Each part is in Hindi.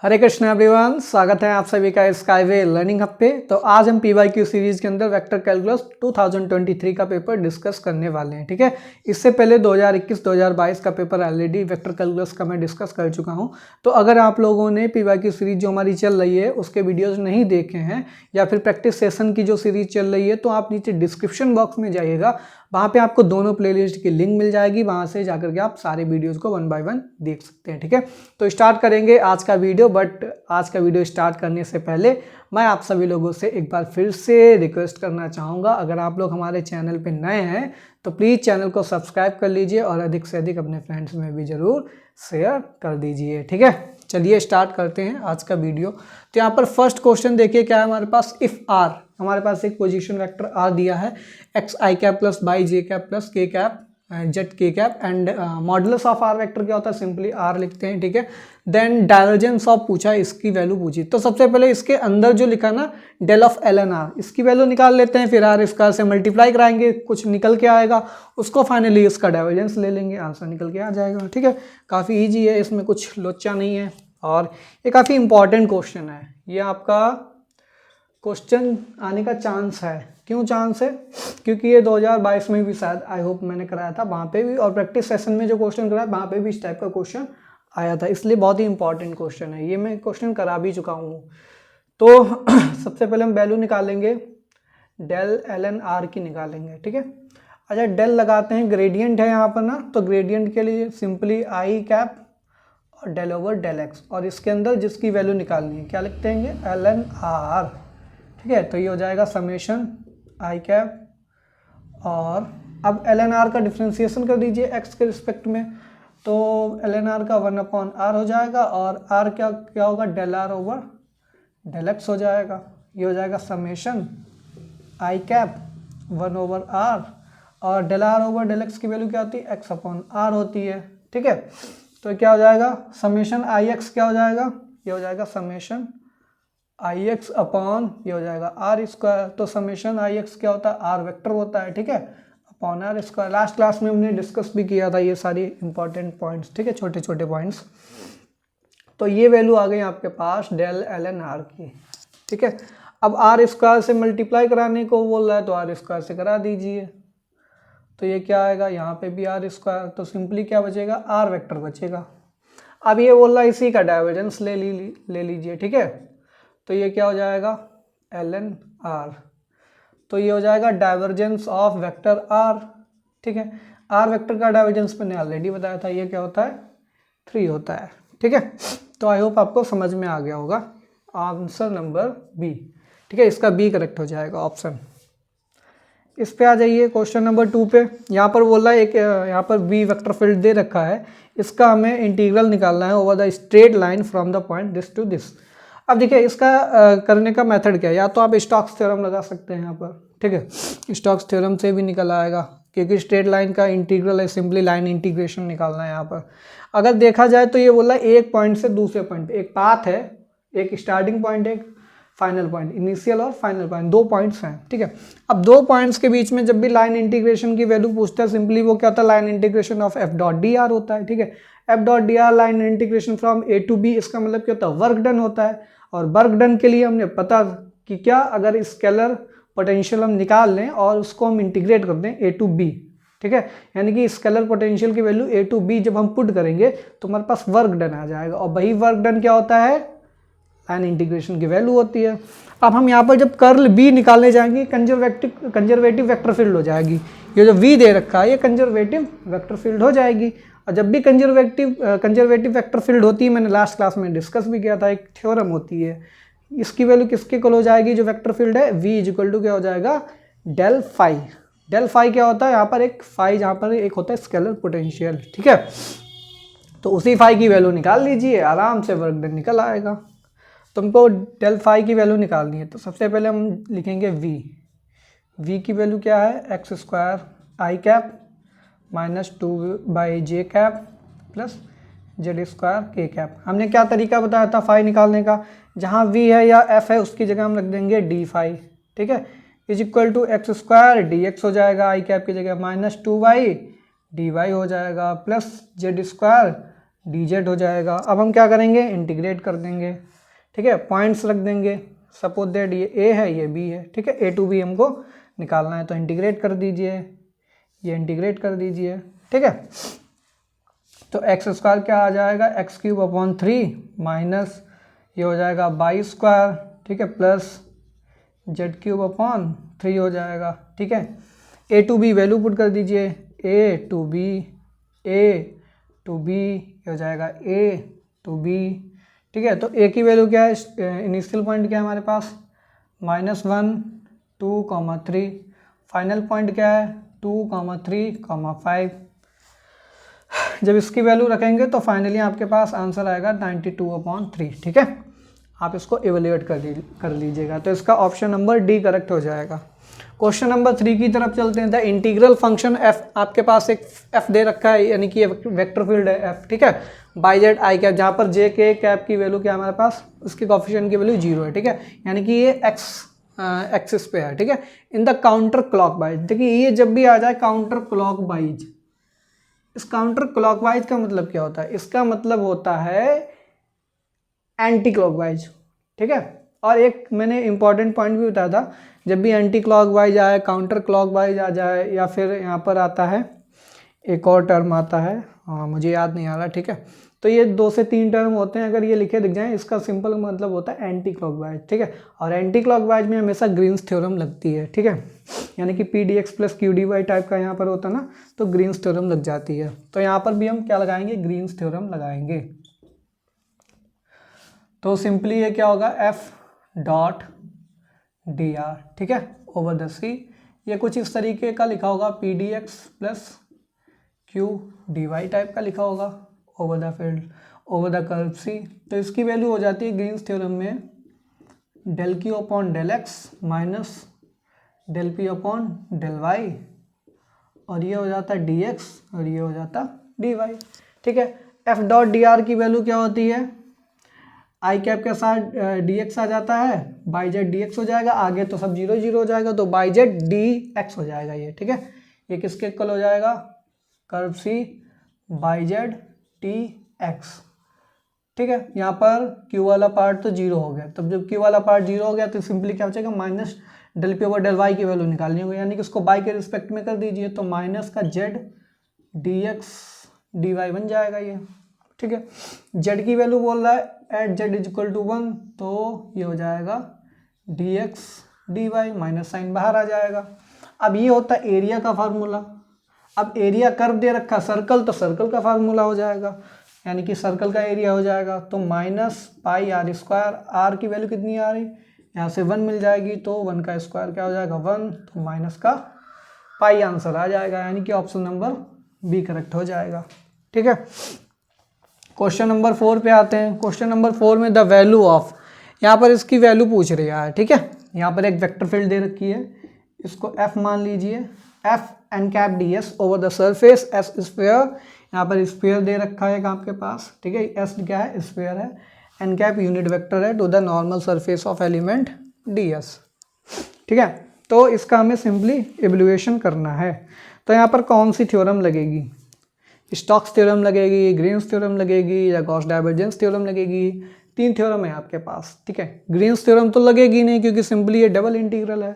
हरे कृष्ण एवरीवन, स्वागत है आप सभी का स्काईवे लर्निंग हब पे। तो आज हम पीवाईक्यू सीरीज के अंदर वेक्टर कैलकुलस 2023 का पेपर डिस्कस करने वाले हैं। ठीक है, इससे पहले 2021-2022 का पेपर ऑलरेडी वेक्टर कैलकुलस का मैं डिस्कस कर चुका हूं। तो अगर आप लोगों ने पीवाईक्यू सीरीज जो हमारी चल रही है उसके वीडियोज नहीं देखे हैं या फिर प्रैक्टिस सेशन की जो सीरीज चल रही है, तो आप नीचे डिस्क्रिप्शन बॉक्स में जाइएगा, वहाँ पे आपको दोनों प्लेलिस्ट की लिंक मिल जाएगी। वहाँ से जाकर के आप सारे वीडियोस को 1 बाय 1 देख सकते हैं। ठीक है, तो स्टार्ट करेंगे आज का वीडियो। बट आज का वीडियो स्टार्ट करने से पहले मैं आप सभी लोगों से एक बार फिर से रिक्वेस्ट करना चाहूँगा, अगर आप लोग हमारे चैनल पे नए हैं तो प्लीज़ चैनल को सब्सक्राइब कर लीजिए और अधिक से अधिक अपने फ्रेंड्स में भी ज़रूर शेयर कर दीजिए। ठीक है, चलिए स्टार्ट करते हैं आज का वीडियो। तो यहाँ पर फर्स्ट क्वेश्चन देखिए क्या है हमारे पास। इफ़ आर, हमारे पास एक पोजीशन वेक्टर आर दिया है, X I cap plus Y J cap plus K cap Z K cap and modulus of R vector क्या होता है, सिंपली आर लिखते हैं। ठीक है, देन डाइवर्जेंस ऑफ पूछा, इसकी वैल्यू पूछी। तो सबसे पहले इसके अंदर जो लिखा ना del of L N R, इसकी वैल्यू निकाल लेते हैं, फिर आर स्क्वायर से मल्टीप्लाई कराएंगे, कुछ निकल के आएगा, उसको फाइनली इसका डाइवर्जेंस ले लेंगे, आंसर निकल के आ जाएगा। ठीक है, काफ़ी ईजी है, इसमें कुछ लोचा नहीं है और ये काफ़ी इंपॉर्टेंट क्वेश्चन है। ये आपका क्वेश्चन आने का चांस है। क्यों चांस है? क्योंकि ये 2022 में भी शायद आई होप मैंने कराया था, वहाँ पे भी, और प्रैक्टिस सेशन में जो क्वेश्चन कराया वहाँ पे भी इस टाइप का क्वेश्चन आया था, इसलिए बहुत ही इंपॉर्टेंट क्वेश्चन है। ये मैं क्वेश्चन करा भी चुका हूँ। तो सबसे पहले हम वैल्यू निकालेंगे, डेल एल एन आर की निकालेंगे। ठीक है, अच्छा डेल लगाते हैं, ग्रेडियंट है यहाँ पर ना, तो ग्रेडियंट के लिए सिंपली आई कैप और डेल ओवर डेल एक्स, और इसके अंदर जिसकी वैल्यू निकालनी है क्या लिखते हैं, एल एन आर। ठीक है, तो ये हो जाएगा समेशन आई कैप, और अब एल एन आर का डिफ्रेंसिएशन कर दीजिए एक्स के रिस्पेक्ट में, तो एल एन आर का 1/r हो जाएगा, और आर क्या क्या होगा, del R over del X हो जाएगा। ये हो जाएगा समेशन आई कैप 1/r, और del R over del X की वैल्यू क्या होती है, x/r होती है। ठीक है, तो क्या हो जाएगा, समेशन आई एक्स क्या हो जाएगा, ये हो जाएगा समेशन आई एक्स अपॉन, ये हो जाएगा आर स्क्वायर। तो समेशन आई एक्स क्या होता है, आर वेक्टर होता है। ठीक है, upon R square. Last class में हमने डिस्कस भी किया था ये सारी इंपॉर्टेंट पॉइंट्स। ठीक है, छोटे छोटे पॉइंट्स। तो ये वैल्यू आ गई आपके पास डेल एल एन आर की। ठीक है, अब आर स्क्वायर से मल्टीप्लाई कराने को बोल रहा है, तो आर स्क्वायर से करा दीजिए। तो ये क्या आएगा, यहाँ पे भी आर स्क्वायर, तो सिंपली क्या बचेगा, आर वेक्टर बचेगा। अब ये बोल रहा है इसी का डाइवर्जेंस ले लीजिए। ठीक है, तो ये क्या हो जाएगा, एल एन आर, तो ये हो जाएगा डाइवर्जेंस ऑफ वेक्टर आर। ठीक है, आर वेक्टर का डाइवर्जेंस मैंने ऑलरेडी बताया था, ये क्या होता है, 3 होता है। ठीक है, तो आई होप आपको समझ में आ गया होगा। Answer number B. ठीक है, इसका बी करेक्ट हो जाएगा ऑप्शन। इस पे आ जाइए क्वेश्चन नंबर 2 पे। यहाँ पर बोल रहा है एक यहाँ पर बी वेक्टर फील्ड दे रखा है, इसका हमें इंटीग्रल निकालना है over the straight line from the point this to this. अब देखिए इसका करने का मेथड क्या है, या तो आप स्टोक्स थ्योरम लगा सकते हैं यहाँ पर। ठीक है, स्टोक्स थ्योरम से भी निकल आएगा, क्योंकि स्ट्रेट लाइन का इंटीग्रल है, सिंपली लाइन इंटीग्रेशन निकालना है यहाँ पर। अगर देखा जाए तो ये बोला एक पॉइंट से दूसरे पॉइंट पे एक पाथ है, एक स्टार्टिंग पॉइंट, एक फाइनल पॉइंट, इनिशियल और फाइनल पॉइंट, 2 पॉइंट्स हैं। ठीक है, अब 2 पॉइंट्स के बीच में जब भी लाइन इंटीग्रेशन की वैल्यू पूछता है, सिंपली वो क्या होता है, line integration of F dot D R होता है। ठीक है, F dot D R line integration from A to B, इसका मतलब क्या होता है, वर्क डन होता है। और वर्क डन के लिए हमने पता कि क्या, अगर स्केलर पोटेंशियल हम निकाल लें और उसको हम इंटीग्रेट कर दें ए टू बी। ठीक है, यानी कि स्केलर पोटेंशियल की वैल्यू ए टू बी जब हम पुट करेंगे तो हमारे पास वर्क डन आ जाएगा, और वही वर्क डन क्या होता है, लाइन इंटीग्रेशन की वैल्यू होती है। अब हम यहाँ पर जब कर्ल बी निकालने जाएंगे, कंजर्वेटिव वेक्टर फील्ड हो जाएगी। ये जो वी दे रखा है ये कंजर्वेटिव वेक्टर फील्ड हो जाएगी, और जब भी कंजर्वेटिव वेक्टर फील्ड होती है, मैंने लास्ट क्लास में डिस्कस भी किया था, एक थ्योरम होती है, इसकी वैल्यू किसके इक्वल हो जाएगी, जो वेक्टर फील्ड है v इज इक्वल टू क्या हो जाएगा, डेल फाई। डेल फाई क्या होता है, यहाँ पर एक फाई, जहाँ पर एक होता है स्केलर पोटेंशियल। ठीक है, तो उसी फाई की वैल्यू निकाल लीजिए, आराम से वर्क डन निकल आएगा। तुमको डेल फाई की वैल्यू निकालनी है, तो सबसे पहले हम लिखेंगे v की वैल्यू क्या है, X square I cap minus 2/j cap plus Z square K cap. हमने क्या तरीका बताया था फाई निकालने का, जहाँ v है या f है उसकी जगह हम रख देंगे डी फाई। ठीक है, is equal to X square D X हो जाएगा, आई कैप की जगह माइनस 2/dy हो जाएगा, प्लस जेड स्क्वायर dz हो जाएगा। अब हम क्या करेंगे, इंटीग्रेट कर देंगे, ठीक है, पॉइंट्स रख देंगे। सपोज दैट ये a है, ये b है, ठीक है, a to b हमको निकालना है, तो इंटीग्रेट कर दीजिए, ये इंटीग्रेट कर दीजिए, ठीक है। तो एक्स स्क्वायर क्या आ जाएगा, एक्स क्यूब अपॉन 3 माइनस ये हो जाएगा बाई स्क्वायर, ठीक है, प्लस जेड क्यूब अपॉन 3 हो जाएगा, ठीक है। ए टू बी वैल्यू पुट कर दीजिए, ए टू बी हो जाएगा ए टू बी, ठीक है। तो ए की वैल्यू क्या है, इनिशियल पॉइंट क्या है हमारे पास -1 2,3, फाइनल पॉइंट क्या है 2,3,5। जब इसकी वैल्यू रखेंगे तो फाइनली आपके पास आंसर आएगा 92/3, ठीक है। आप इसको इवेल्युएट कर लीजिएगा, तो इसका ऑप्शन नंबर डी करेक्ट हो जाएगा। क्वेश्चन नंबर 3 की तरफ चलते हैं। द इंटीग्रल फंक्शन एफ, आपके पास एक एफ दे रखा है, यानी कि ये वेक्टर फील्ड है एफ, ठीक है, बाई जेड आई कैप, जहाँ पर जे के कैप की वैल्यू क्या है हमारे पास, उसके कोफिशिएंट की वैल्यू 0 है, ठीक है, यानी कि ये एक्सिस पे है, ठीक है। इन द काउंटर क्लॉकवाइज, देखिए ये जब भी आ जाए काउंटर क्लॉकवाइज, इस काउंटर क्लॉकवाइज का मतलब क्या होता है, इसका मतलब होता है एंटी क्लॉकवाइज, ठीक है। और एक मैंने इंपॉर्टेंट पॉइंट भी बताया था, जब भी एंटी क्लॉकवाइज आए, काउंटर क्लॉकवाइज आ जाए, या फिर यहाँ पर आता है एक और टर्म आता है, मुझे याद नहीं आ रहा, ठीक है। तो ये 2 से 3 टर्म होते हैं, अगर ये लिखे दिख जाए, इसका सिंपल मतलब होता है एंटी क्लॉकवाइज, ठीक है। और एंटी क्लॉकवाइज में हमेशा ग्रीन्स थ्योरम लगती है, ठीक है, यानी कि P D X plus Q D Y type का यहाँ पर होता है ना, तो ग्रीन्स थ्योरम लग जाती है। तो यहाँ पर भी हम क्या लगाएंगे, ग्रीन्स थ्योरम लगाएंगे। तो सिंपली ये क्या होगा, एफ डॉट डी आर, ठीक है, ओवर द सी, ये कुछ इस तरीके का लिखा होगा, P D X plus Q D Y type का लिखा होगा, over the field over the curve C. तो इसकी वैल्यू हो जाती है ग्रीन्स थ्योरम में del Q upon del X minus del P upon del Y, और ये हो जाता है डी एक्स और ये हो जाता डी वाई, ठीक है। एफ डॉट डी आर की वैल्यू क्या होती है, आई कैप के साथ डी एक्स आ जाता है, बाई जेड डी एक्स हो जाएगा, आगे तो सब 0 0 हो जाएगा, तो बाई जेड डी एक्स हो जाएगा ये, ठीक है। ये किसके इक्वल हो जाएगा, curve C by Z T X, ठीक है। यहाँ पर क्यू वाला पार्ट तो 0 हो गया, तब जब क्यू वाला पार्ट 0 हो गया तो सिंपली क्या बचेगा, minus del P over del Y की वैल्यू निकालनी होगी, यानी कि उसको बाई के रिस्पेक्ट में कर दीजिए, तो माइनस का Z D X D Y बन जाएगा ये, ठीक है। जेड की वैल्यू बोल रहा है at Z is equal to 1, तो ये हो जाएगा D X D Y, minus sign बाहर आ जाएगा। अब ये होता है एरिया का फार्मूला। अब एरिया कर्व दे रखा सर्कल, तो सर्कल का फार्मूला हो जाएगा, यानी कि सर्कल का एरिया हो जाएगा, तो minus pi R square, R की वैल्यू कितनी आ रही, यहाँ से 1 मिल जाएगी, तो 1 का स्क्वायर क्या हो जाएगा 1, तो माइनस का पाई आंसर आ जाएगा, यानी कि ऑप्शन नंबर बी करेक्ट हो जाएगा, ठीक है। क्वेश्चन नंबर 4 पे आते हैं। क्वेश्चन नंबर 4 में द वैल्यू ऑफ, यहाँ पर इसकी वैल्यू पूछ रहा है, ठीक है। यहाँ पर एक वेक्टर फील्ड दे रखी है, इसको एफ मान लीजिए, F N cap D S over the surface S square, यहाँ पर स्क्वायर दे रखा है आपके पास, ठीक है, एस क्या है स्क्वायर है, एन कैप यूनिट वेक्टर है to the normal surface of element D S, ठीक है। तो इसका हमें सिंपली इवैल्यूएशन करना है। तो यहाँ पर कौन सी थ्योरम लगेगी, स्टोक्स थ्योरम लगेगी, ग्रीन्स थ्योरम लगेगी, या गॉस डाइवर्जेंस थ्योरम लगेगी। 3 थ्योरम है आपके पास, ठीक है। ग्रीन्स थ्योरम तो लगेगी नहीं, क्योंकि सिंपली ये डबल इंटीग्रल है।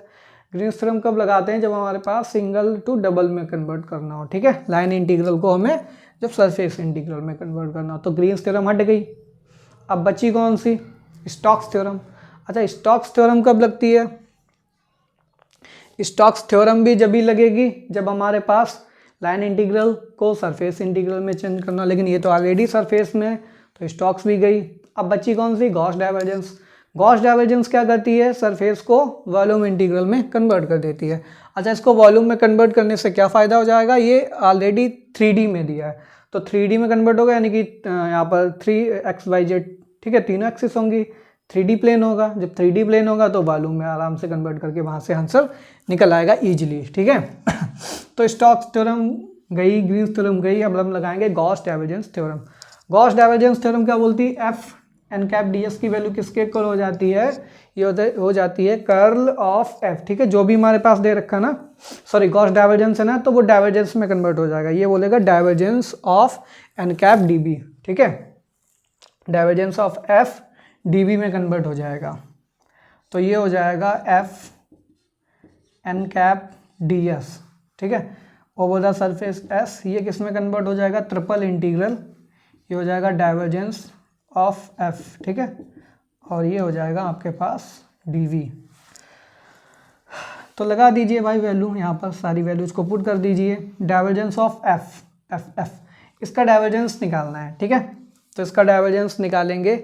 ग्रीन्स थ्योरम कब लगाते हैं, जब हमारे पास सिंगल टू डबल में कन्वर्ट करना हो, ठीक है। लाइन इंटीग्रल को हमें जब सरफेस इंटीग्रल में कन्वर्ट करना हो, तो ग्रीन्स थ्योरम हट गई। अब बची कौन सी, स्टोक्स थ्योरम। अच्छा, स्टोक्स थ्योरम कब लगती है, स्टोक्स थ्योरम भी जब भी लगेगी जब हमारे पास लाइन इंटीग्रल को सरफेस इंटीग्रल में चेंज करना, लेकिन ये तो ऑलरेडी सरफेस में है, तो स्टोक्स भी गई। अब बची कौन सी, गॉस डाइवर्जेंस। गॉस डाइवर्जेंस क्या करती है, सरफेस को वॉल्यूम इंटीग्रल में कन्वर्ट कर देती है। अच्छा, इसको वॉल्यूम में कन्वर्ट करने से क्या फ़ायदा हो जाएगा, ये ऑलरेडी 3D में दिया है, तो 3D में कन्वर्ट होगा, यानी कि यहाँ पर 3xyz, ठीक है, तीनों एक्सिस होंगी, 3D प्लेन होगा। जब 3D प्लेन होगा तो वॉल्यूम में आराम से कन्वर्ट करके वहाँ से आंसर निकल आएगा ईजिली, ठीक है। तो स्टोक्स थ्योरम गई, ग्रीन्स थ्योरम गई, अब हम लगाएंगे Gauss divergence theorem. Gauss divergence theorem क्या बोलती है, F N cap D S की वैल्यू किसके इक्वल हो जाती है, ये हो जाती है कर्ल ऑफ एफ, ठीक है। जो भी हमारे पास दे रखा ना, सॉरी गॉस डाइवर्जेंस है ना, तो वो डाइवर्जेंस में कन्वर्ट हो जाएगा। ये बोलेगा divergence of N cap D B, ठीक है, divergence of F D B में कन्वर्ट हो जाएगा। तो ये हो जाएगा F N cap D S, ठीक है, ओवर द सरफेस एस, ये किस में कन्वर्ट हो जाएगा, ट्रिपल इंटीग्रल, ये हो जाएगा डाइवर्जेंस ऑफ एफ, ठीक है, और ये हो जाएगा आपके पास डी वी। तो लगा दीजिए भाई वैल्यू, यहाँ पर सारी वैल्यूज को पुट कर दीजिए। Divergence of F F F, इसका डाइवर्जेंस निकालना है, ठीक है। तो इसका डाइवर्जेंस निकालेंगे,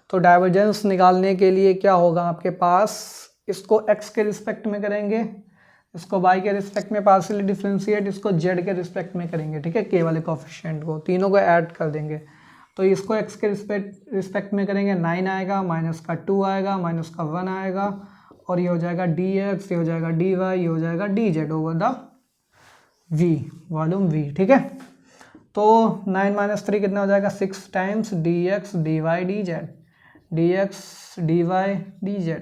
तो डाइवर्जेंस निकालने के लिए क्या होगा आपके पास, इसको x के रिस्पेक्ट में करेंगे, इसको y के रिस्पेक्ट में पार्शियली डिफ्रेंशिएट, इसको z के रिस्पेक्ट में करेंगे, ठीक है, k वाले कोफिशिएंट को, तीनों को ऐड कर देंगे। तो इसको x के रिस्पेक्ट में करेंगे, 9 आएगा, माइनस का 2 आएगा, माइनस का 1 आएगा, और ये हो जाएगा dx, ये हो जाएगा dy, ये हो जाएगा dz over the v, volume v, ठीक है। तो 9 माइनस 3 कितना हो जाएगा, 6 टाइम्स dx dy dz,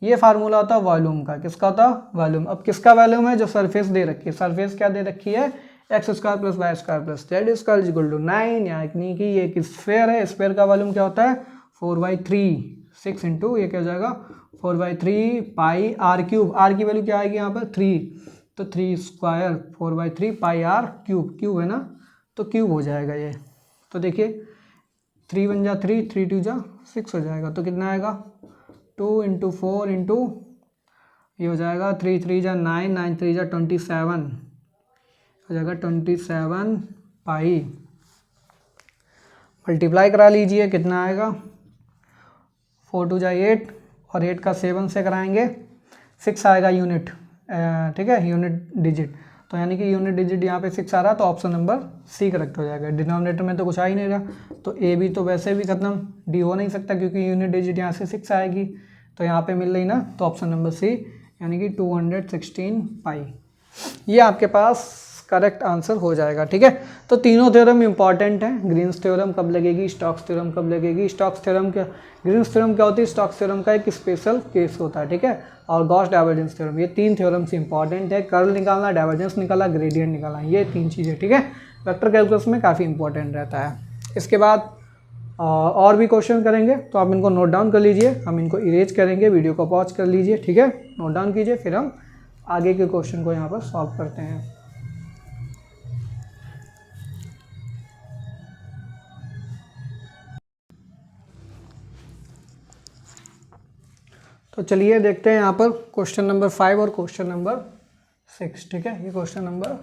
ये फार्मूला होता है वॉल्यूम का, किसका होता है, वॉल्यूम। अब किसका वॉल्यूम है, जो सरफेस दे रखी है, सरफेस क्या दे रखी है, X square plus Y square plus Z square equal to 9, यानी कि ये एक स्फेयर है, स्फेयर का वॉल्यूम क्या होता है 4/3, 6 इंटू ये क्या हो जाएगा 4/3 पाई आर क्यूब, आर की वैल्यू क्या आएगी यहाँ पर 3, तो 3 square 4/3 pi R cube, cube है ना, तो क्यूब हो जाएगा ये। तो देखिए 3 1 जा 3, 3 2 जा 6 हो जाएगा, तो कितना आएगा 2 इंटू 4 इंटू ये हो जाएगा 3 3 जा 9, 9 3 जा 27 हो जाएगा 27 पाई, मल्टीप्लाई करा लीजिए, कितना आएगा 4 2 जा 8, और 8 का 7 से कराएंगे 6 आएगा यूनिट, ठीक है, यूनिट डिजिट। तो यानी कि यूनिट डिजिट यहाँ पे 6 आ रहा, तो ऑप्शन नंबर सी करेक्ट हो जाएगा। डिनोमिनेटर में तो कुछ आ ही नहीं रहा, तो ए बी तो वैसे भी खत्म, डी हो नहीं सकता क्योंकि यूनिट डिजिट यहाँ से 6 आएगी, तो यहाँ पे मिल रही ना, तो ऑप्शन नंबर सी यानी कि 216 पाई, ये आपके पास करेक्ट आंसर हो जाएगा, ठीक है। तो तीनों थ्योरम इंपॉर्टेंट हैं। ग्रीन्स थ्योरम कब लगेगी, स्टोक्स थ्योरम कब लगेगी, स्टोक्स थ्योरम क्या, ग्रीन्स थ्योरम क्या होती है, स्टोक्स थ्योरम का एक स्पेशल केस होता है, ठीक है, और गॉस डाइवर्जेंस थ्योरम, ये 3 थ्योरम से इंपॉर्टेंट है। कर्ल निकालना, डाइवर्जेंस निकाला, ग्रेडियंट निकालना, ये 3 चीज़ें, ठीक है, वेक्टर कैलकुलस में काफ़ी इंपॉर्टेंट रहता है। इसके बाद और भी क्वेश्चन करेंगे, तो आप इनको नोट डाउन कर लीजिए, हम इनको इरेज करेंगे, वीडियो को पॉज कर लीजिए, ठीक है, नोट डाउन कीजिए, फिर हम आगे के क्वेश्चन को यहाँ पर सॉल्व करते हैं। तो चलिए देखते हैं यहाँ पर क्वेश्चन नंबर 5 और क्वेश्चन नंबर 6, ठीक है, ये क्वेश्चन नंबर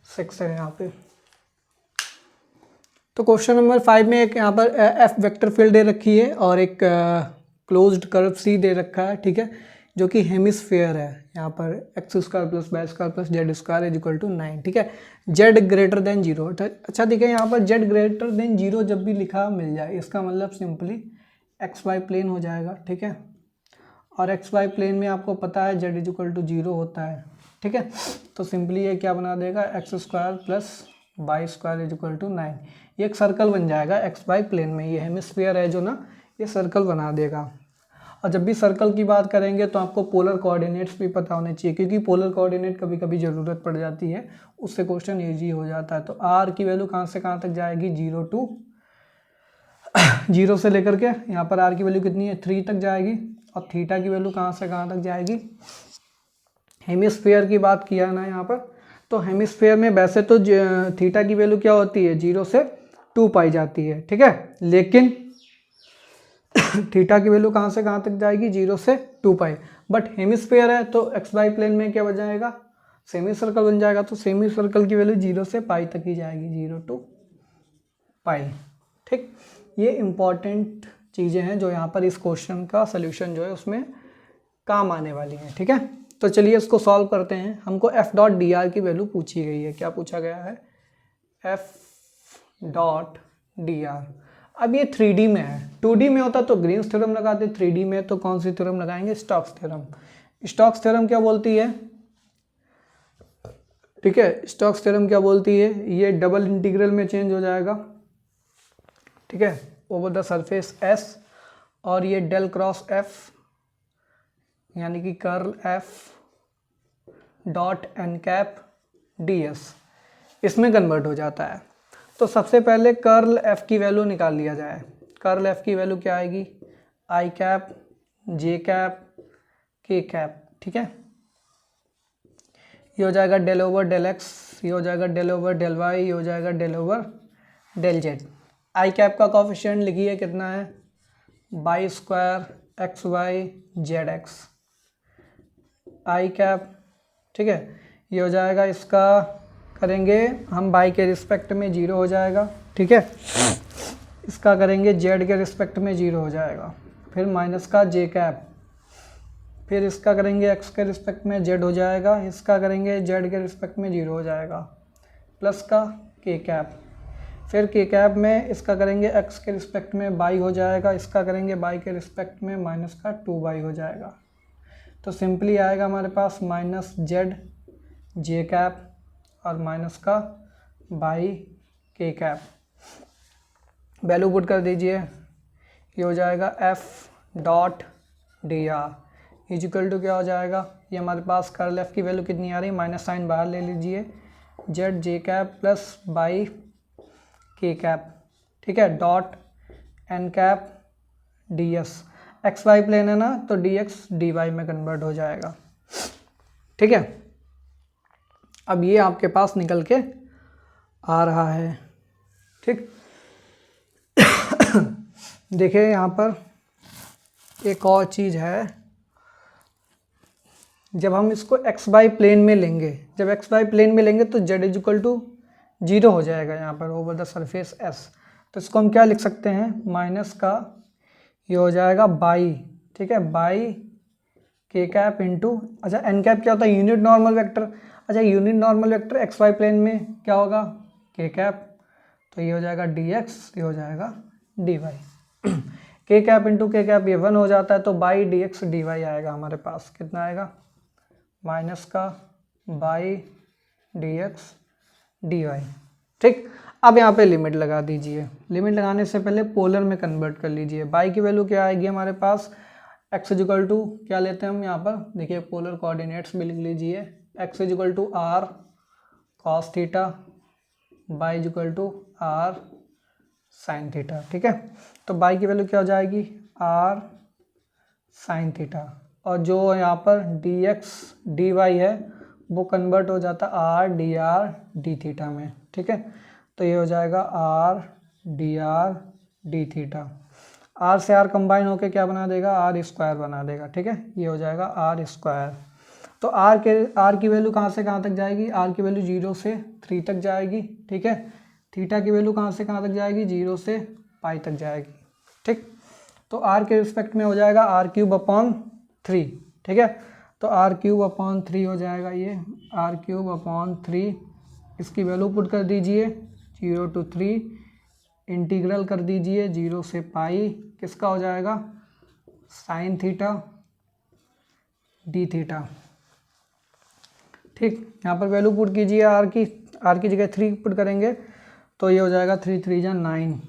6 है यहाँ पे। तो क्वेश्चन नंबर 5 में एक यहाँ पर एफ वेक्टर फील्ड दे रखी है और एक क्लोज्ड कर्व सी दे रखा है, ठीक है, जो कि हेमिस्फेयर है। यहाँ पर X square plus Y square plus Z square is equal to 9, ठीक है, जेड ग्रेटर देन 0। अच्छा देखिए यहाँ पर जेड ग्रेटर देन 0 जब भी लिखा मिल जाए, इसका मतलब सिंपली एक्स वाई प्लेन हो जाएगा, ठीक है, और एक्स वाई प्लेन में आपको पता है जेड इज इक्वल टू 0 होता है, ठीक है। तो सिंपली ये क्या बना देगा, X square plus Y square is equal to 9, ये एक सर्कल बन जाएगा एक्स वाई प्लेन में, ये हेमिस्फीयर है जो ना, ये सर्कल बना देगा। और जब भी सर्कल की बात करेंगे तो आपको पोलर कोऑर्डिनेट्स भी पता होने चाहिए, क्योंकि पोलर कोऑर्डिनेट कभी कभी ज़रूरत पड़ जाती है, उससे क्वेश्चन ईजी हो जाता है। तो आर की वैल्यू कहाँ से कहाँ तक जाएगी, 0 से लेकर के यहाँ पर आर की वैल्यू कितनी है 3 तक जाएगी, और थीटा की वैल्यू कहाँ से कहाँ तक जाएगी, हेमिस्फीयर की बात किया है ना यहाँ पर, तो हेमिस्फीयर में वैसे तो थीटा की वैल्यू क्या होती है 0 से 2 पाई जाती है, ठीक है, लेकिन थीटा की वैल्यू कहाँ से कहाँ तक जाएगी 0 से 2 पाई, बट हेमिस्फीयर है तो एक्स वाई प्लेन में क्या बन जाएगा, सेमी सर्कल बन जाएगा, तो सेमी सर्कल की वैल्यू 0 से पाई तक ही जाएगी, 0 to पाई, ठीक। ये इम्पॉर्टेंट चीज़ें हैं जो यहाँ पर इस क्वेश्चन का सल्यूशन जो है उसमें काम आने वाली हैं, ठीक है। तो चलिए इसको सॉल्व करते हैं। हमको एफ डॉट डी आर की वैल्यू पूछी गई है, क्या पूछा गया है, एफ डॉट डी आर। अब ये 3D में है, 2D में होता तो ग्रीन्स थ्योरम लगाते, 3D में तो कौन सी थ्योरम लगाएंगे, स्टोक्स थ्योरम। स्टोक्स थ्योरम क्या बोलती है, ठीक है, स्टोक्स थ्योरम क्या बोलती है, ये डबल इंटीग्रल में चेंज हो जाएगा, ठीक है, ओवर द सरफेस S, और ये डेल क्रॉस F यानी कि curl F dot N cap ds इसमें कन्वर्ट हो जाता है। तो सबसे पहले कर्ल F की वैल्यू निकाल लिया जाए। कर्ल F की वैल्यू क्या आएगी, आई कैप, जे कैप, के कैप, ठीक है। ये हो जाएगा डेल ओवर डेल एक्स, ये हो जाएगा डेल ओवर डेल वाई, ये हो जाएगा del over del Z. I cap का कोफिशिएंट लिखिए कितना है, Y square X Y Z X, I cap, ठीक है। ये हो जाएगा, इसका करेंगे हम बाई के रिस्पेक्ट में 0 हो जाएगा, ठीक है। इसका करेंगे जेड के रिस्पेक्ट में 0 हो जाएगा, फिर माइनस का जे कैप, फिर इसका करेंगे एक्स के रिस्पेक्ट में जेड हो जाएगा, इसका करेंगे जेड के रिस्पेक्ट में 0 हो जाएगा, प्लस का के कैप, फिर के कैप में इसका करेंगे एक्स के रिस्पेक्ट में बाई हो जाएगा, इसका करेंगे बाई के रिस्पेक्ट में माइनस का 2 बाई हो जाएगा। तो सिंपली आएगा हमारे पास माइनस जेड जे कैप और माइनस का y K cap. Value put कर दीजिए, ये हो जाएगा F dot D R equal to क्या हो जाएगा, ये हमारे पास कर्ल एफ की वैल्यू कितनी आ रही है, माइनस साइन बाहर ले लीजिए, Z J cap plus y K cap, ठीक है, dot N cap D S. X Y plane है ना, तो डी एक्स डी वाई में कन्वर्ट हो जाएगा, ठीक है। अब ये आपके पास निकल के आ रहा है, ठीक। देखिए यहाँ पर एक और चीज़ है, जब हम इसको एक्स वाई प्लेन में लेंगे, जब एक्स वाई प्लेन में लेंगे तो जेड इजिकल टू 0 हो जाएगा यहाँ पर ओवर द सरफेस एस। तो इसको हम क्या लिख सकते हैं, माइनस का ये हो जाएगा बाई, ठीक है, बाई के कैप इंटू, अच्छा एन कैप क्या होता है, यूनिट नॉर्मल वेक्टर। अच्छा unit normal vector X Y plane में क्या होगा, के कैप, तो ये हो जाएगा डी एक्स, ये हो जाएगा D Y. K cap into K cap ये 1 हो जाता है, तो y D X D Y आएगा हमारे पास, कितना आएगा, माइनस का y D X D Y, ठीक। अब यहाँ पे लिमिट लगा दीजिए, लिमिट लगाने से पहले पोलर में कन्वर्ट कर लीजिए। बाई की वैल्यू क्या आएगी हमारे पास, एक्स इजिकल टू क्या लेते हैं हम यहाँ पर, देखिए पोलर कोऑर्डिनेट्स भी लिख लीजिए, X equal to R cos theta, y equal to R sine theta, ठीक है। तो बाई की वैल्यू क्या हो जाएगी, आर साइन थीटा, और जो यहाँ पर डी एक्स डी वाई है वो कन्वर्ट हो जाता है आर डी थीटा में, ठीक है। तो ये हो जाएगा आर डी थीटा, आर से आर कंबाइन होके क्या बना देगा, आर स्क्वायर बना देगा, ठीक है। ये हो जाएगा आर स्क्वायर। तो आर की वैल्यू कहाँ से कहाँ तक जाएगी, आर की वैल्यू 0 से 3 तक जाएगी, ठीक है। थीटा की वैल्यू कहाँ से कहाँ तक जाएगी, 0 से पाई तक जाएगी, ठीक। तो आर के रिस्पेक्ट में हो जाएगा आर क्यूब अपॉन 3, ठीक है। तो आर क्यूब अपॉन 3 हो जाएगा, ये आर क्यूब अपॉन 3, इसकी वैल्यू पुट कर दीजिए 0 to 3, इंटीग्रल कर दीजिए 0 से पाई, किसका हो जाएगा, साइन थीटा डी थीटा, ठीक। यहाँ पर वैल्यू पुट कीजिए आर की जगह 3 पुट करेंगे तो ये हो जाएगा 3 3 जा 9,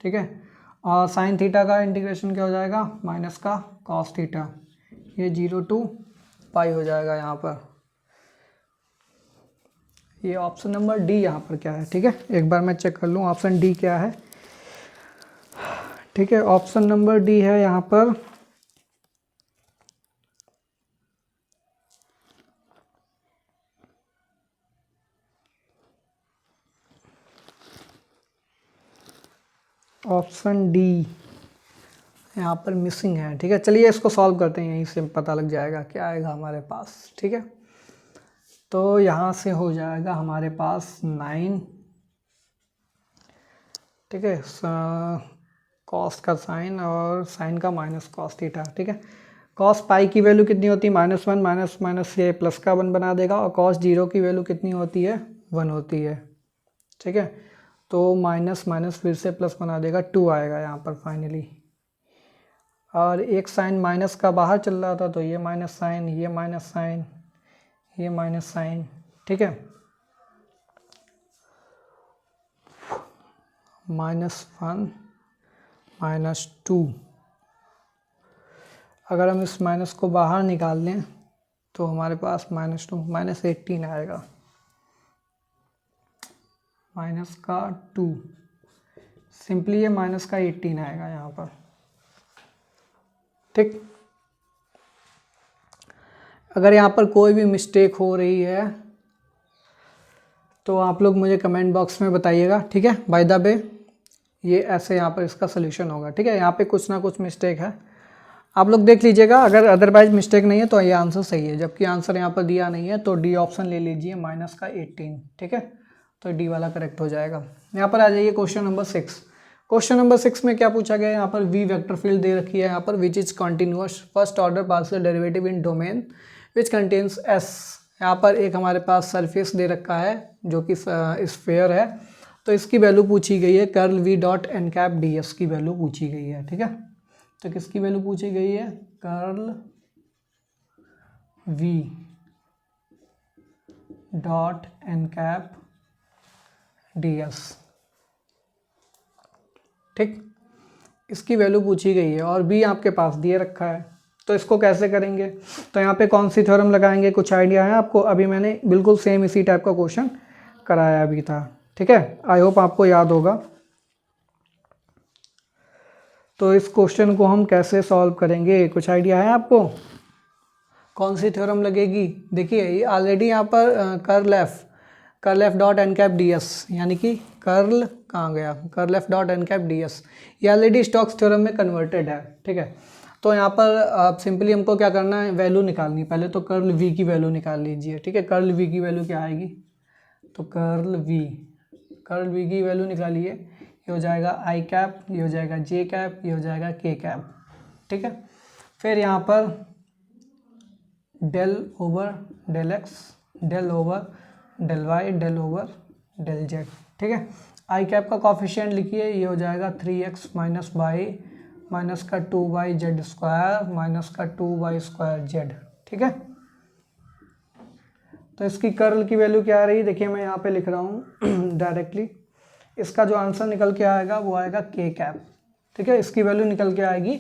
ठीक है। और साइन थीटा का इंटीग्रेशन क्या हो जाएगा, माइनस का कॉस थीटा, ये 0 to पाई हो जाएगा यहाँ पर। ये ऑप्शन नंबर डी यहाँ पर क्या है, ठीक है। एक बार मैं चेक कर लूँ ऑप्शन डी क्या है, ठीक है। ऑप्शन नंबर डी है यहाँ पर ऑप्शन डी यहाँ पर मिसिंग है, ठीक है। चलिए इसको सॉल्व करते हैं, यहीं से पता लग जाएगा क्या आएगा हमारे पास, ठीक है। तो यहाँ से हो जाएगा हमारे पास 9, ठीक है, कॉस का साइन और साइन का माइनस कॉस थीटा, ठीक है। कॉस पाई की वैल्यू कितनी होती है, -1, माइनस माइनस ये प्लस का 1 बना देगा, और कॉस 0 की वैल्यू कितनी होती है, 1 होती है, ठीक है। तो माइनस माइनस फिर से प्लस बना देगा, 2 आएगा यहाँ पर फाइनली। और एक साइन माइनस का बाहर चल रहा था तो ये माइनस साइन, ये माइनस साइन, ये माइनस साइन, ठीक है। -1 -2। अगर हम इस माइनस को बाहर निकाल लें तो हमारे पास -2 -18 आएगा, माइनस का 2, सिंपली ये माइनस का 18 आएगा यहाँ पर। ठीक, अगर यहाँ पर कोई भी मिस्टेक हो रही है तो आप लोग मुझे कमेंट बॉक्स में बताइएगा। ठीक है, बाय द वे ये ऐसे यहाँ पर इसका सलूशन होगा। ठीक है, यहाँ पे कुछ ना कुछ मिस्टेक है, आप लोग देख लीजिएगा। अगर अदरवाइज मिस्टेक नहीं है तो ये आंसर सही है, जबकि आंसर यहाँ पर दिया नहीं है तो डी ऑप्शन ले लीजिए, माइनस का 18। ठीक है, तो डी वाला करेक्ट हो जाएगा। यहाँ पर आ जाइए क्वेश्चन नंबर 6। क्वेश्चन नंबर 6 में क्या पूछा गया है, यहाँ पर वी वेक्टर फील्ड दे रखी है यहाँ पर, which is continuous first order partial derivative in domain which contains S. यहाँ पर एक हमारे पास सरफेस दे रखा है जो कि स्फेयर है, तो इसकी वैल्यू पूछी गई है, curl V dot N cap D S की वैल्यू पूछी गई है। ठीक है, तो किसकी वैल्यू पूछी गई है, curl V dot N cap D S. ठीक, इसकी वैल्यू पूछी गई है और बी आपके पास दिए रखा है, तो इसको कैसे करेंगे, तो यहाँ पे कौन सी थ्योरम लगाएंगे, कुछ आइडिया है आपको? अभी मैंने बिल्कुल सेम इसी टाइप का क्वेश्चन कराया अभी था। ठीक है, आई होप आपको याद होगा। तो इस क्वेश्चन को हम कैसे सॉल्व करेंगे, कुछ आइडिया है आपको? कौन सी थ्योरम लगेगी? देखिए ये ऑलरेडी यहाँ पर curl F dot N cap D S, यानी कि कर्ल कहाँ गया, curl F dot N cap D S, ये ऑलरेडी स्टोक्स थ्योरम में कन्वर्टेड है। ठीक है, तो यहाँ पर सिंपली हमको क्या करना है, वैल्यू निकालनी। पहले तो कर्ल वी की वैल्यू निकाल लीजिए। ठीक है, कर्ल वी की वैल्यू क्या आएगी, तो कर्ल वी की वैल्यू निकालिए, ये हो जाएगा आई कैप, ये हो जाएगा जे कैप, ये हो जाएगा के कैप। ठीक है, फिर यहाँ पर del over del X, del over del y, del over del Z. ठीक है, आई कैप का कॉफिशिएंट लिखिए, ये हो जाएगा 3x माइनस वाई माइनस का 2y जेड स्क्वायर माइनस का 2y स्क्वायर जेड। ठीक है, तो इसकी कर्ल की वैल्यू क्या आ रही है, देखिए मैं यहाँ पे लिख रहा हूँ डायरेक्टली, इसका जो आंसर निकल के आएगा वो आएगा के कैप। ठीक है, इसकी वैल्यू निकल के आएगी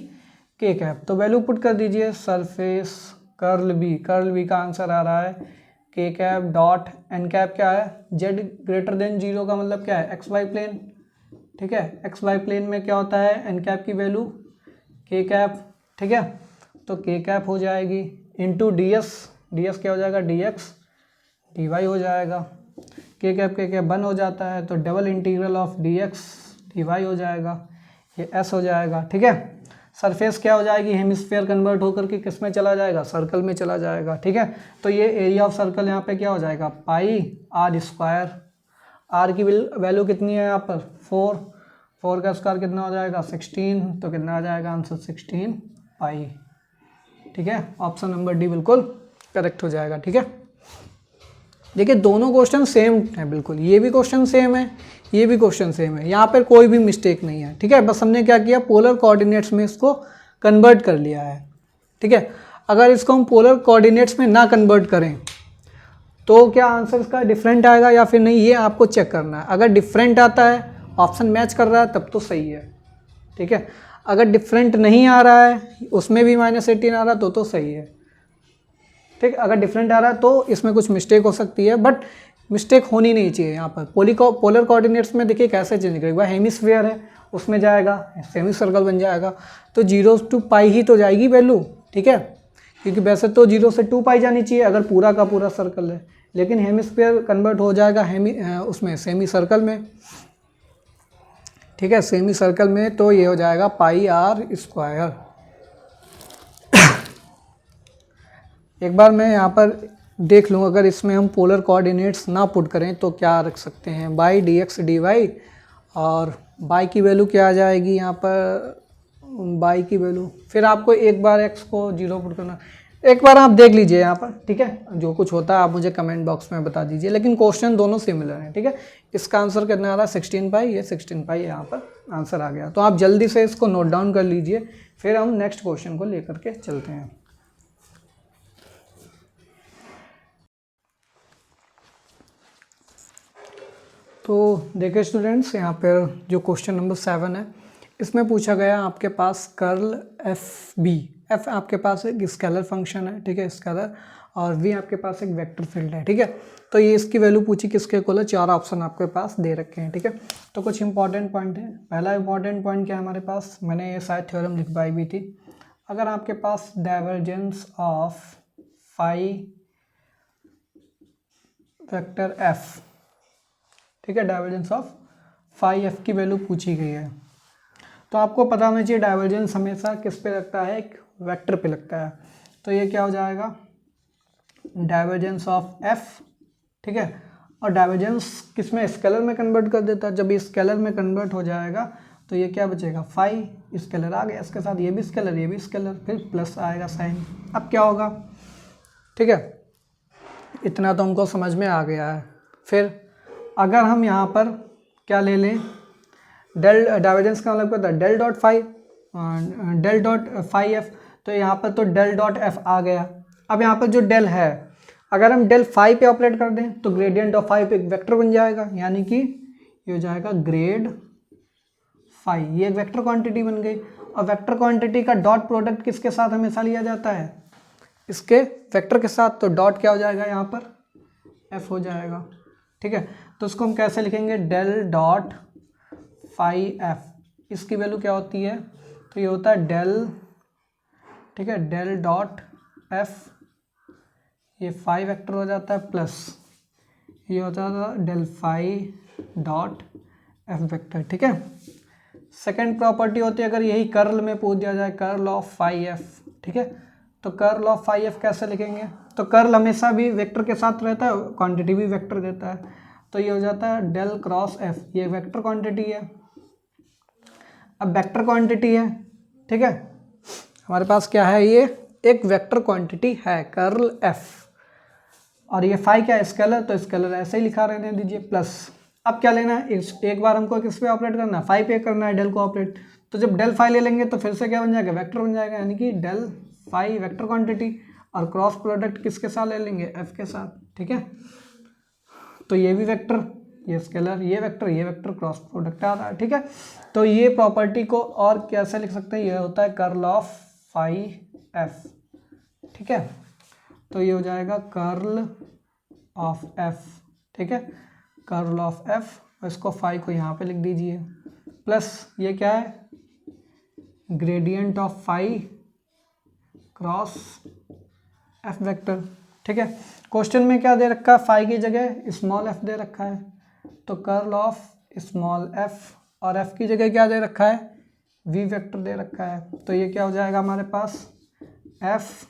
के कैप, तो वैल्यू पुट कर दीजिए, सरफेस कर्ल बी का आंसर आ रहा है के कैप डॉट एन कैप क्या है, जेड ग्रेटर देन 0 का मतलब क्या है, एक्स वाई प्लेन। ठीक है, एक्स वाई प्लेन में क्या होता है, एन कैप की वैल्यू के कैप। ठीक है, तो के कैप हो जाएगी इंटू डी एस क्या हो जाएगा, डी एक्स डी वाई हो जाएगा, के कैप बन हो जाता है, तो double integral of D X D Y हो जाएगा, ये एस हो जाएगा। ठीक है, सरफेस क्या हो जाएगी, हेमिस्फीयर कन्वर्ट होकर के किस में चला जाएगा, सर्कल में चला जाएगा। ठीक है, तो ये एरिया ऑफ सर्कल यहाँ पे क्या हो जाएगा, पाई आर स्क्वायर। आर की वैल्यू कितनी है यहाँ पर, 4 का स्क्वायर कितना हो जाएगा, 16, तो कितना आ जाएगा आंसर 16 पाई। ठीक है, ऑप्शन नंबर डी बिल्कुल करेक्ट हो जाएगा। ठीक है, देखिए दोनों क्वेश्चन सेम है बिल्कुल, ये भी क्वेश्चन सेम है, ये भी क्वेश्चन सेम है, यहाँ पर कोई भी मिस्टेक नहीं है। ठीक है, बस हमने क्या किया, पोलर कोऑर्डिनेट्स में इसको कन्वर्ट कर लिया है। ठीक है, अगर इसको हम पोलर कोऑर्डिनेट्स में ना कन्वर्ट करें तो क्या आंसर इसका डिफरेंट आएगा या फिर नहीं, ये आपको चेक करना है। अगर डिफरेंट आता है, ऑप्शन मैच कर रहा है, तब तो सही है। ठीक है, अगर डिफरेंट नहीं आ रहा है, उसमें भी -18 आ रहा है, तो सही है। ठीक, अगर डिफरेंट आ रहा है तो इसमें कुछ मिस्टेक हो सकती है, बट मिस्टेक होनी नहीं चाहिए। यहाँ पर पोलर कोऑर्डिनेट्स में देखिए कैसे चेंज करेगा, हेमिस्फीयर है उसमें जाएगा, सेमी सर्कल बन जाएगा, तो 0 to पाई ही तो जाएगी वैल्यू। ठीक है, क्योंकि वैसे तो 0 से 2 पाई जानी चाहिए अगर पूरा का पूरा सर्कल है, लेकिन हेमिस्फीयर कन्वर्ट हो जाएगा उसमें सेमी सर्कल में। ठीक है, सेमी सर्कल में, तो ये हो जाएगा पाई आर स्क्वायर। एक बार मैं यहाँ पर देख लूँ, अगर इसमें हम पोलर कोऑर्डिनेट्स ना पुट करें तो क्या रख सकते हैं, y D X D Y, और बाई की वैल्यू क्या आ जाएगी यहाँ पर, बाई की वैल्यू, फिर आपको एक बार एक्स को 0 पुट करना, एक बार आप देख लीजिए यहाँ पर। ठीक है, जो कुछ होता है आप मुझे कमेंट बॉक्स में बता दीजिए, लेकिन क्वेश्चन दोनों सिमिलर हैं। ठीक है, इसका आंसर कितना आ रहा है, 16 पाई, ये 16 पाई यहाँ पर आंसर आ गया। तो आप जल्दी से इसको नोट डाउन कर लीजिए, फिर हम नेक्स्ट क्वेश्चन को लेकर के चलते हैं। तो देखिए स्टूडेंट्स, यहाँ पर जो क्वेश्चन नंबर 7 है, इसमें पूछा गया आपके पास कर्ल एफ बी, एफ आपके पास एक स्केलर फंक्शन है, ठीक है, स्केलर, और वी आपके पास एक वेक्टर फील्ड है, ठीक है। तो ये इसकी वैल्यू पूछी किसके इक्वल है, 4 ऑप्शन आपके पास दे रखे हैं, ठीक है। तो कुछ इंपॉर्टेंट पॉइंट है। पहला इंपॉर्टेंट पॉइंट क्या है हमारे पास, मैंने ये शायद थ्योरम लिखवाई भी थी। अगर आपके पास divergence of phi vector F, ठीक है, डाइवर्जेंस ऑफ फाई एफ की वैल्यू पूछी गई है, तो आपको पता होना चाहिए डाइवर्जेंस हमेशा किस पे लगता है, एक वेक्टर पे लगता है। तो ये क्या हो जाएगा, डाइवर्जेंस ऑफ एफ, ठीक है, और डाइवर्जेंस किस में, स्केलर में कन्वर्ट कर देता है। जब ये स्केलर में कन्वर्ट हो जाएगा तो ये क्या बचेगा, फाई स्केलर आ गया, इसके साथ ये भी स्केलर, ये भी स्केलर, फिर प्लस आएगा साइन। अब क्या होगा, ठीक है, इतना तो हमको समझ में आ गया है। फिर अगर हम यहाँ पर क्या ले लें, डेल, डाइवर्जेंस का मतलब क्या होता है, del dot phi, del dot phi F, तो यहाँ पर तो डेल डॉट एफ आ गया। अब यहाँ पर जो डेल है, अगर हम डेल फाई पे ऑपरेट कर दें तो ग्रेडियंट ऑफ फाई पे एक वेक्टर बन जाएगा, यानी कि ये हो जाएगा ग्रेड फाई, ये एक वेक्टर क्वांटिटी बन गई। और वेक्टर क्वांटिटी का डॉट प्रोडक्ट किसके साथ हमेशा लिया जाता है, इसके वेक्टर के साथ, तो डॉट क्या हो जाएगा यहाँ पर, एफ हो जाएगा, ठीक है। तो उसको हम कैसे लिखेंगे, डेल डॉट फाई एफ, इसकी वैल्यू क्या होती है, तो ये होता है डेल, ठीक है, डेल डॉट एफ, ये फाई वेक्टर हो जाता है, प्लस ये हो जाता है del phi dot F vector, ठीक है। सेकेंड प्रॉपर्टी होती है, अगर यही कर्ल में पूछ दिया जाए, कर्ल ऑफ फाई एफ, ठीक है, तो कर्ल ऑफ फाई एफ कैसे लिखेंगे, तो कर्ल हमेशा भी वेक्टर के साथ रहता है, क्वांटिटी भी वेक्टर देता है, तो ये हो जाता है डेल क्रॉस एफ, ये वेक्टर क्वांटिटी है। अब वेक्टर क्वांटिटी है, ठीक है, हमारे पास क्या है, ये एक वेक्टर क्वांटिटी है कर्ल एफ, और ये फाई क्या है, स्केलर, तो स्केलर ऐसे ही लिखा रहने दीजिए, प्लस अब क्या लेना है, एक बार हमको किस पे ऑपरेट करना है, फाई पे करना है, डेल को ऑपरेट, तो जब डेल फाई ले लेंगे तो फिर से क्या बन जाएगा, वेक्टर बन जाएगा, यानी कि डेल फाई वेक्टर क्वांटिटी, और क्रॉस प्रोडक्ट किसके साथ ले लेंगे, एफ के साथ, ठीक है। तो ये भी वेक्टर, ये स्केलर, ये वेक्टर क्रॉस प्रोडक्ट आ रहा है, ठीक है। तो ये प्रॉपर्टी को और कैसे लिख सकते हैं, ये होता है कर्ल ऑफ फाई एफ, ठीक है। तो ये हो जाएगा कर्ल ऑफ एफ, ठीक है, कर्ल ऑफ एफ, और इसको फाई को यहाँ पे लिख दीजिए, प्लस ये क्या है, gradient of phi cross F vector, ठीक है। क्वेश्चन में क्या दे रखा है, फाई की जगह स्मॉल एफ दे रखा है, तो कर्ल ऑफ स्मॉल एफ, और एफ की जगह क्या दे रखा है, वी वेक्टर दे रखा है, तो ये क्या हो जाएगा हमारे पास, एफ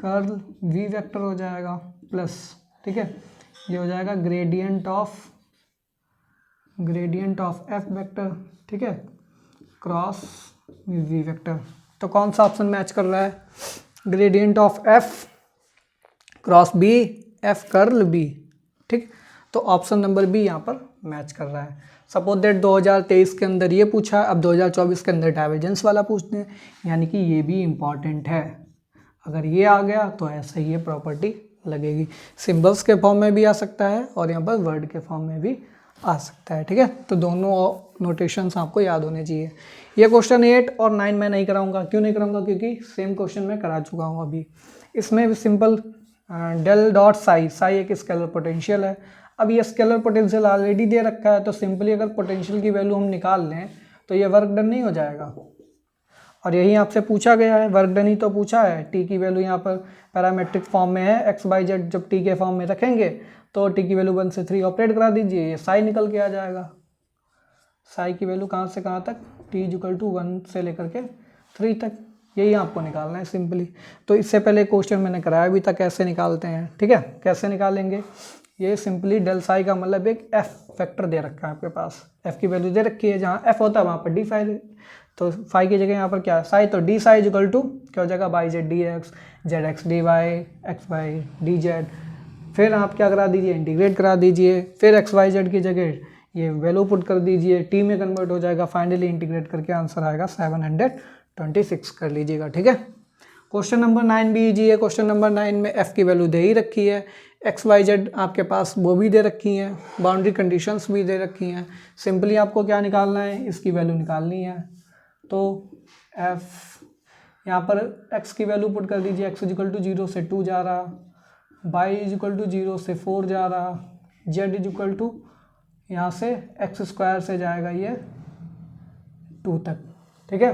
कर्ल वी वेक्टर हो जाएगा, प्लस, ठीक है, ये हो जाएगा ग्रेडियंट ऑफ एफ वेक्टर, ठीक है, क्रॉस वी वेक्टर। तो कौन सा ऑप्शन मैच कर रहा है, gradient of F cross B, F curl B, ठीक। तो ऑप्शन नंबर बी यहाँ पर मैच कर रहा है। सपोज दैट 2023 के अंदर ये पूछा, अब 2024 के अंदर डाइवर्जेंस वाला पूछते हैं, यानी कि ये भी इम्पॉर्टेंट है। अगर ये आ गया तो ऐसे ही ये प्रॉपर्टी लगेगी, सिंबल्स के फॉर्म में भी आ सकता है और यहाँ पर वर्ड के फॉर्म में भी आ सकता है, ठीक है। तो दोनों नोटेशंस आपको याद होने चाहिए। ये क्वेश्चन 8 और 9 मैं नहीं कराऊंगा, क्यों नहीं कराऊंगा, क्योंकि सेम क्वेश्चन मैं करा चुका हूँ अभी। इसमें भी simple del dot psi, psi एक स्केलर पोटेंशियल है। अब ये स्केलर पोटेंशियल ऑलरेडी दे रखा है, तो सिंपली अगर पोटेंशियल की वैल्यू हम निकाल लें तो ये वर्क डन नहीं हो जाएगा, और यही आपसे पूछा गया है, वर्क डन ही तो पूछा है। टी की वैल्यू यहाँ पर पैरामेट्रिक फॉर्म में है, एक्स बाई जेड जब टी के फॉर्म में रखेंगे तो टी की वैल्यू 1 से 3 ऑपरेट करा दीजिए, ये साई निकल के आ जाएगा। साई की वैल्यू कहाँ से कहाँ तक, टी इक्वल टू 1 से लेकर के 3 तक, यही आपको निकालना है सिंपली। तो इससे पहले क्वेश्चन मैंने कराया भी था कैसे निकालते हैं, ठीक है। कैसे निकालेंगे, ये सिंपली डेल साई का मतलब एक एफ फैक्टर दे रखा है आपके पास, एफ की वैल्यू दे रखी है, जहाँ एफ होता है वहाँ पर डी फाई, तो फाई की जगह यहाँ पर क्या है साई, तो डी साई इक्वल टू क्या हो जाएगा, y Z D X, Z X D Y, X Y D Z. फिर आप क्या करा दीजिए, इंटीग्रेट करा दीजिए, फिर एक्स वाई जेड की जगह ये वैल्यू पुट कर दीजिए, टी में कन्वर्ट हो जाएगा, फाइनली इंटीग्रेट करके आंसर आएगा 726 कर लीजिएगा, ठीक है। क्वेश्चन नंबर 9 भी इजी है। क्वेश्चन नंबर 9 में एफ की वैल्यू दे ही रखी है, एक्स वाई जेड आपके पास वो भी दे रखी हैं, बाउंड्री कंडीशंस भी दे रखी हैं। सिंपली आपको क्या निकालना है, इसकी वैल्यू निकालनी है। तो एफ यहाँ पर x की वैल्यू पुट कर दीजिए, x इजिकल टू 0 से 2 जा रहा, y इजिकल टू 0 से 4 जा रहा, z इजिकल टू यहाँ से x स्क्वायर से जाएगा ये 2 तक, ठीक है।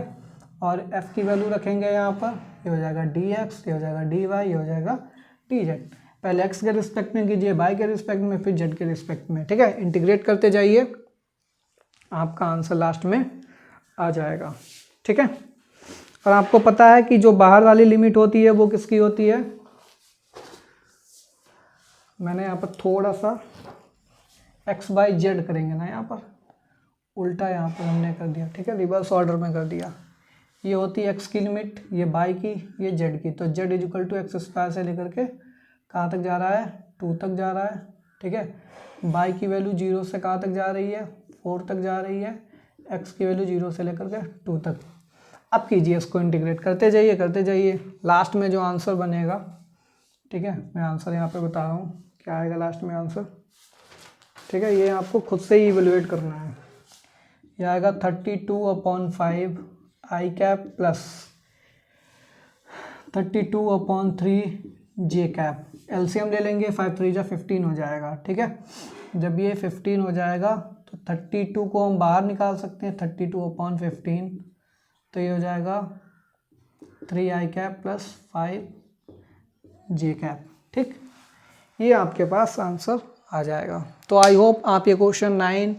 और f की वैल्यू रखेंगे यहाँ पर, ये हो जाएगा dx, ये हो जाएगा dy, ये हो जाएगा dz। पहले x के रिस्पेक्ट में कीजिए, y के रिस्पेक्ट में, फिर z के रिस्पेक्ट में, ठीक है। इंटीग्रेट करते जाइए, आपका आंसर लास्ट में आ जाएगा, ठीक है। और आपको पता है कि जो बाहर वाली लिमिट होती है वो किसकी होती है, मैंने यहाँ पर थोड़ा सा एक्स बाई जेड करेंगे ना, यहाँ पर उल्टा यहाँ पर हमने कर दिया, ठीक है, रिवर्स ऑर्डर में कर दिया। ये होती है एक्स की लिमिट, ये बाई की, ये जेड की। तो Z equal to X square से लेकर के कहाँ तक जा रहा है, 2 तक जा रहा है, ठीक है। बाई की वैल्यू 0 से कहाँ तक जा रही है, 4 तक जा रही है। एक्स की वैल्यू 0 से लेकर के 2 तक। अब कीजिए इसको, इंटीग्रेट करते जाइए, लास्ट में जो आंसर बनेगा, ठीक है, मैं आंसर यहाँ पे बता रहा हूँ क्या आएगा लास्ट में आंसर, ठीक है। ये आपको खुद से ही इवेलुएट करना है। ये आएगा 32/5 आई कैप प्लस 32/3 जे कैप। एलसीएम ले लेंगे, 5 3 जा 15 हो जाएगा, ठीक है। जब ये 15 हो जाएगा तो 32 को हम बाहर निकाल सकते हैं, 32/15, तो ये हो जाएगा 3 आई कैप प्लस 5 जे कैप, ठीक। ये आपके पास आंसर आ जाएगा। तो आई होप आप ये क्वेश्चन 9,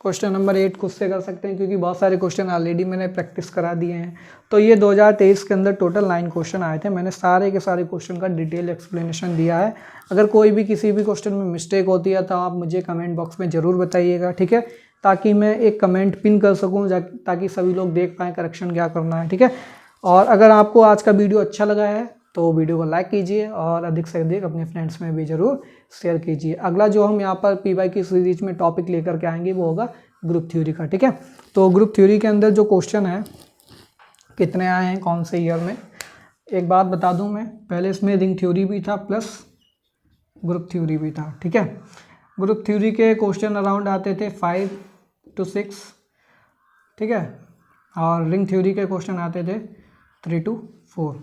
क्वेश्चन नंबर 8 खुद से कर सकते हैं, क्योंकि बहुत सारे क्वेश्चन ऑलरेडी मैंने प्रैक्टिस करा दिए हैं। तो ये 2023 के अंदर टोटल 9 क्वेश्चन आए थे। मैंने सारे के सारे क्वेश्चन का डिटेल एक्सप्लेनेशन दिया है। अगर कोई भी किसी भी क्वेश्चन में मिस्टेक होती है तो आप मुझे कमेंट बॉक्स में ज़रूर बताइएगा, ठीक है, ताकि मैं एक कमेंट पिन कर सकूँ, ताकि सभी लोग देख पाएँ करेक्शन क्या करना है, ठीक है। और अगर आपको आज का वीडियो अच्छा लगा है तो वीडियो को लाइक कीजिए और अधिक से अधिक अपने फ्रेंड्स में भी ज़रूर शेयर कीजिए। अगला जो हम यहाँ पर पीवाई की सीरीज में टॉपिक लेकर के आएंगे वो होगा ग्रुप थ्योरी का, ठीक है। तो ग्रुप थ्योरी के अंदर जो क्वेश्चन है कितने आए हैं, कौन से ईयर में, एक बात बता दूं मैं, पहले इसमें रिंग थ्योरी भी था प्लस ग्रुप थ्योरी भी था, ठीक है। ग्रुप थ्योरी के क्वेश्चन अराउंड आते थे 5 to 6, ठीक है, और रिंग थ्योरी के क्वेश्चन आते थे 3 to 4,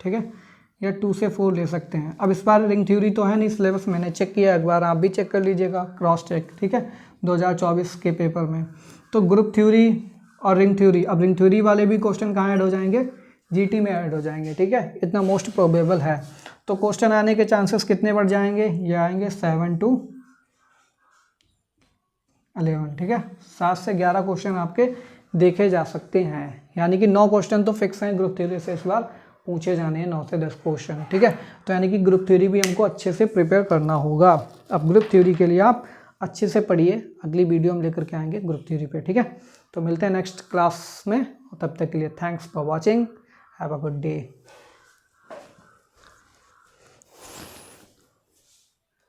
ठीक है, या 2 से 4 ले सकते हैं। अब इस बार रिंग थ्योरी तो है नहीं, सिलेबस मैंने चेक किया, एक बार आप भी चेक कर लीजिएगा, क्रॉस चेक, ठीक है, 2024 के पेपर में। तो ग्रुप थ्योरी और रिंग थ्योरी, अब रिंग थ्योरी वाले भी क्वेश्चन कहाँ ऐड हो जाएंगे, जीटी में ऐड हो जाएंगे, ठीक है, इतना मोस्ट प्रोबेबल है। तो क्वेश्चन आने के चांसेस कितने बढ़ जाएंगे, ये आएंगे 7 to 11, ठीक है, 7 से 11 क्वेश्चन आपके देखे जा सकते हैं, यानी कि 9 क्वेश्चन तो फिक्स हैं ग्रुप थ्योरी से इस बार पूछे जाने हैं, 9 से 10 क्वेश्चन, ठीक है। तो यानी कि ग्रुप थ्योरी भी हमको अच्छे से प्रिपेयर करना होगा। अब ग्रुप थ्योरी के लिए आप अच्छे से पढ़िए, अगली वीडियो हम लेकर के आएंगे ग्रुप थ्योरी पे, ठीक है। तो मिलते हैं नेक्स्ट क्लास में, तब तक के लिए thanks for watching, have a good day.